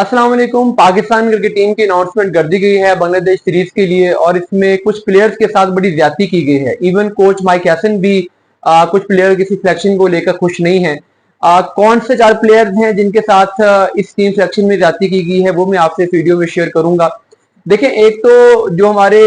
अस्सलाम वालेकुम। Pakistan cricket team की अनाउंसमेंट कर दी गई है बांग्लादेश सीरीज के लिए और इसमें कुछ प्लेयर्स के साथ बड़ी ज्यादती की गई है। इवन कोच माइक हैसन भी कुछ प्लेयर की सिलेक्शन को लेकर खुश नहीं है। कौन से 4 प्लेयर्स हैं जिनके साथ इस टीम सिलेक्शन में ज्यादती की गई है वो मैं आपसे इस वीडियो में शेयर करूंगा। देखें, एक तो जो हमारे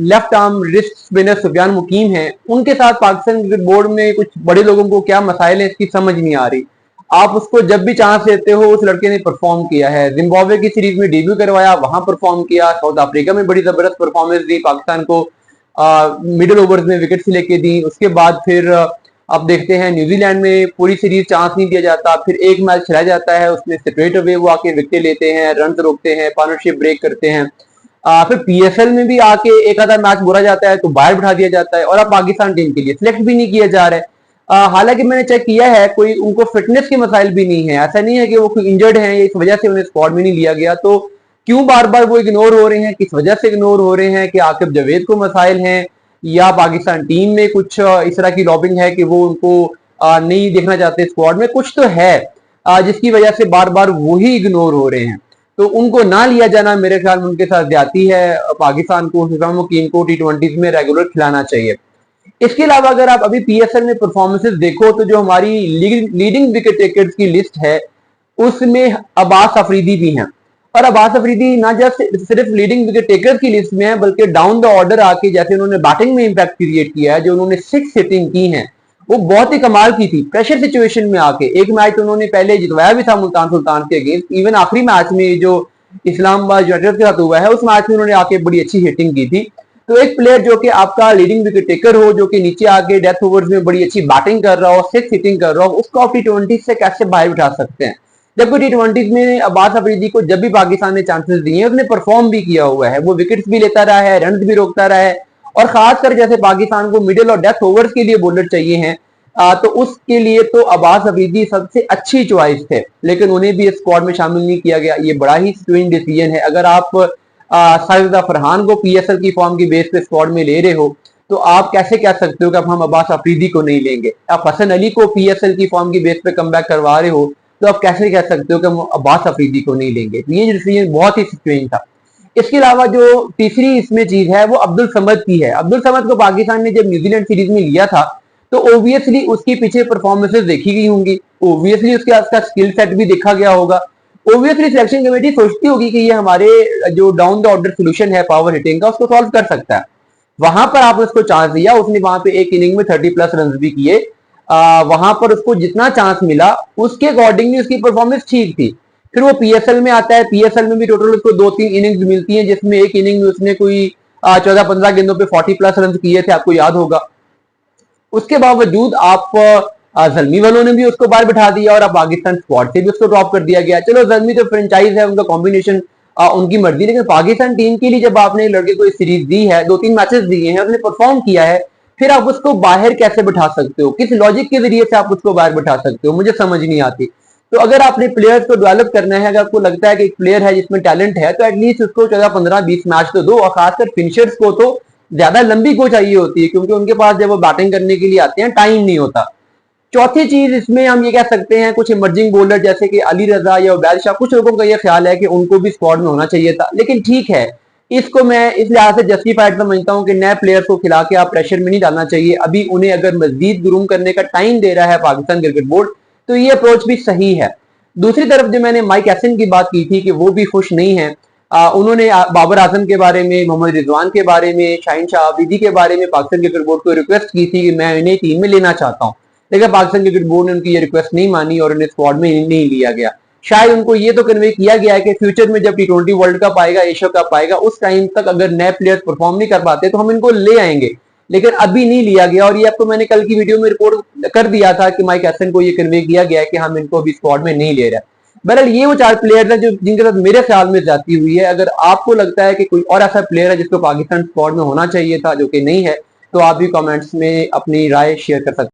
left arm wrist spinner Sufiyan Muqeem हैं, उनके साथ पाकिस्तान क्रिकेट बोर्ड में कुछ बड़े लोगों को क्या मसाइल है इसकी समझ नहीं आ रही। आप उसको जब भी चांस देते हो उस लड़के ने परफॉर्म किया है। जिम्बाब्वे की सीरीज में डेब्यू करवाया, वहां परफॉर्म किया। साउथ अफ्रीका में बड़ी जबरदस्त परफॉर्मेंस दी, पाकिस्तान को मिडिल ओवर्स में विकेट्स लेके दी। उसके बाद फिर आप देखते हैं न्यूजीलैंड में पूरी सीरीज चांस नहीं दिया जाता, फिर एक मैच खिलाया जाता है, उसमें स्ट्रेट अवे वो आके विकेट लेते हैं, रन रोकते हैं, पार्टनरशिप ब्रेक करते हैं। फिर पीएसएल में भी आके एक आधा मैच बुरा जाता है तो बाहर बिठा दिया जाता है और अब पाकिस्तान टीम के लिए सिलेक्ट भी नहीं किया जा रहा है। हालांकि मैंने चेक किया है, कोई उनको फिटनेस के मसाइल भी नहीं है। ऐसा नहीं है कि वो कोई इंजर्ड हैं, इस वजह से उन्हें स्क्वाड में नहीं लिया गया। तो क्यों बार बार वो इग्नोर हो रहे हैं, किस वजह से इग्नोर हो रहे हैं? कि आकिब जावेद को मसाइल हैं या पाकिस्तान टीम में कुछ इस तरह की लॉबिंग है कि वो उनको नहीं देखना चाहते स्क्वाड में? कुछ तो है जिसकी वजह से बार बार वही इग्नोर हो रहे हैं। तो उनको ना लिया जाना मेरे ख्याल में उनके साथ ज्यादती है। पाकिस्तान को टीम को टी20 में रेगुलर खिलाना चाहिए। इसके अलावा अगर आप अभी पीएसएल में परफॉर्मेंसेस देखो तो जो हमारी लीडिंग विकेट टेकर्स की लिस्ट है उसमें अब्बास अफरीदी भी हैं। और अब्बास अफरीदी ना जस्ट सिर्फ लीडिंग विकेट टेकर्स की लिस्ट में है, बल्कि डाउन द ऑर्डर आके जैसे उन्होंने बैटिंग में इंपैक्ट क्रिएट किया है, जो उन्होंने 6 हिटिंग की है वो बहुत ही कमाल की थी। प्रेशर सिचुएशन में आके एक मैच उन्होंने पहले जितवाया भी था मुल्तान सुल्तान के अगेंस्ट। इवन आखिरी मैच में जो इस्लामाबाद यूनाइटेड के साथ हुआ है उस मैच में उन्होंने आके बड़ी अच्छी हिटिंग की थी। तो एक प्लेयर जो कि आपका लीडिंग विकेट टेकर हो, जो कि नीचे आके डेथ ओवर्स में बड़ी अच्छी बैटिंग कर रहा हो, 6 हिटिंग कर रहा हो, उसको आप टी20 से कैसे बाहर उठा सकते हैं? जबकि टी20 में अब्बास अफरीदी को जब भी पाकिस्तान ने चांसेस दिए उसने परफॉर्म भी किया हुआ है। वो विकेट्स भी लेता रहा है, रन भी रोकता रहा है। और खासकर जैसे पाकिस्तान को मिडिल और डेथ ओवर्स के लिए बॉलर चाहिए हैं, तो उसके लिए तो अब्बास अफरीदी सबसे अच्छी चॉइस थे, लेकिन उन्हें भी स्क्वाड में शामिल नहीं किया गया। ये बड़ा ही स्ट्रेंज डिसीजन है। अगर आप साजिदा फरहान को पीएसएल की फॉर्म की बेस पे स्क्वाड में ले रहे हो तो आप कैसे कह सकते हो कि अब हम अब्बास अफरीदी को नहीं लेंगे? आप हसन अली को पीएसएल की फॉर्म की बेस पे कमबैक करवा रहे हो तो आप कैसे कह सकते हो कि हम अब्बास अफरीदी को नहीं लेंगे? तो ये डिसीजन बहुत ही स्ट्रेंज था। इसके अलावा जो तीसरी इसमें चीज है वो अब्दुल समद की है। अब्दुल समद को पाकिस्तान ने जब न्यूजीलैंड सीरीज में लिया था तो ओबियसली उसके पीछे परफॉर्मेंसेस देखी गई होंगी, ओबियसली उसके आसपास स्किल सेट भी देखा गया होगा। ओबियसली सिलेक्शन कमेटी सोचती होगी कि ये हमारे जो डाउन द ऑर्डर सोल्यूशन है पावर हिटिंग का उसको सॉल्व कर सकता है। वहां पर आपने उसको चांस दिया, उसने वहां पे एक इनिंग में 30+ रन भी किए। वहां पर उसको जितना चांस मिला उसके अकॉर्डिंगली उसकी परफॉर्मेंस ठीक थी। फिर वो पीएसएल में आता है, पीएसएल में भी टोटल उसको 2-3 इनिंग्स मिलती हैं, जिसमें एक इनिंग में उसने कोई 14-15 गेंदों पे 40+ रन किए थे, आपको याद होगा। उसके बावजूद आप जलमी वालों ने भी उसको बाहर बिठा दिया और अब पाकिस्तान स्क्वाड से भी उसको ड्रॉप कर दिया गया। चलो, जलमी तो फ्रेंचाइज है, उनका कॉम्बिनेशन उनकी मर्जी, लेकिन पाकिस्तान टीम के लिए जब आपने लड़के को सीरीज दी है, 2-3 मैचेस दिए हैं, उसने परफॉर्म किया है, फिर आप उसको बाहर कैसे बिठा सकते हो? किस लॉजिक के जरिए से आप उसको बाहर बिठा सकते हो? मुझे समझ नहीं आती। तो अगर आपने प्लेयर्स को डेवलप करना है, अगर आपको लगता है कि एक प्लेयर है जिसमें टैलेंट है, तो एटलीस्ट उसको 14-15-20 मैच तो दो। और खासकर फिनिशर्स को तो ज्यादा लंबी गो चाहिए होती है, क्योंकि उनके पास जब वो बैटिंग करने के लिए आते हैं टाइम नहीं होता। चौथी चीज इसमें हम ये कह सकते हैं, कुछ इमर्जिंग बॉलर जैसे कि अली रजा या उबैद शाह, कुछ लोगों का ये ख्याल है कि उनको भी स्क्वाड में होना चाहिए था। लेकिन ठीक है, इसको मैं इस लिहाज से जस्टिफाइड समझता हूं कि नए प्लेयर्स को खिला के आप प्रेशर में नहीं डालना चाहिए। अभी उन्हें अगर मजीद ग्रूम करने का टाइम दे रहा है पाकिस्तान क्रिकेट बोर्ड तो ये अप्रोच भी सही है। दूसरी तरफ जो मैंने माइक हैसन की बात की थी कि वो भी खुश नहीं है। उन्होंने बाबर आजम के बारे में, मोहम्मद रिजवान के बारे में, शाहीन शाह आबिदी के बारे में पाकिस्तान क्रिकेट बोर्ड को रिक्वेस्ट की थी कि मैं इन्हें टीम में लेना चाहता हूं, लेकिन पाकिस्तान क्रिकेट बोर्ड ने उनकी ये रिक्वेस्ट नहीं मानी और उन्हें स्क्वाड में नहीं लिया गया। शायद उनको ये तो कन्वे किया गया है कि फ्यूचर में जब टी20 वर्ल्ड कप आएगा, एशिया कप आएगा, उस टाइम तक अगर नए प्लेयर्स परफॉर्म नहीं कर पाते तो हम इनको ले आएंगे, लेकिन अभी नहीं लिया गया। और ये आपको मैंने कल की वीडियो में रिपोर्ट कर दिया था कि माइक हैसन को ये कन्वे किया गया है कि हम इनको अभी स्क्वाड में नहीं ले रहे। बहरहाल ये वो 4 प्लेयर हैं जो जिनके साथ मेरे ख्याल में जाती हुई है। अगर आपको लगता है कि कोई और ऐसा प्लेयर है जिसको पाकिस्तान स्क्वाड में होना चाहिए था जो कि नहीं है, तो आप भी कमेंट्स में अपनी राय शेयर कर सकते हैं।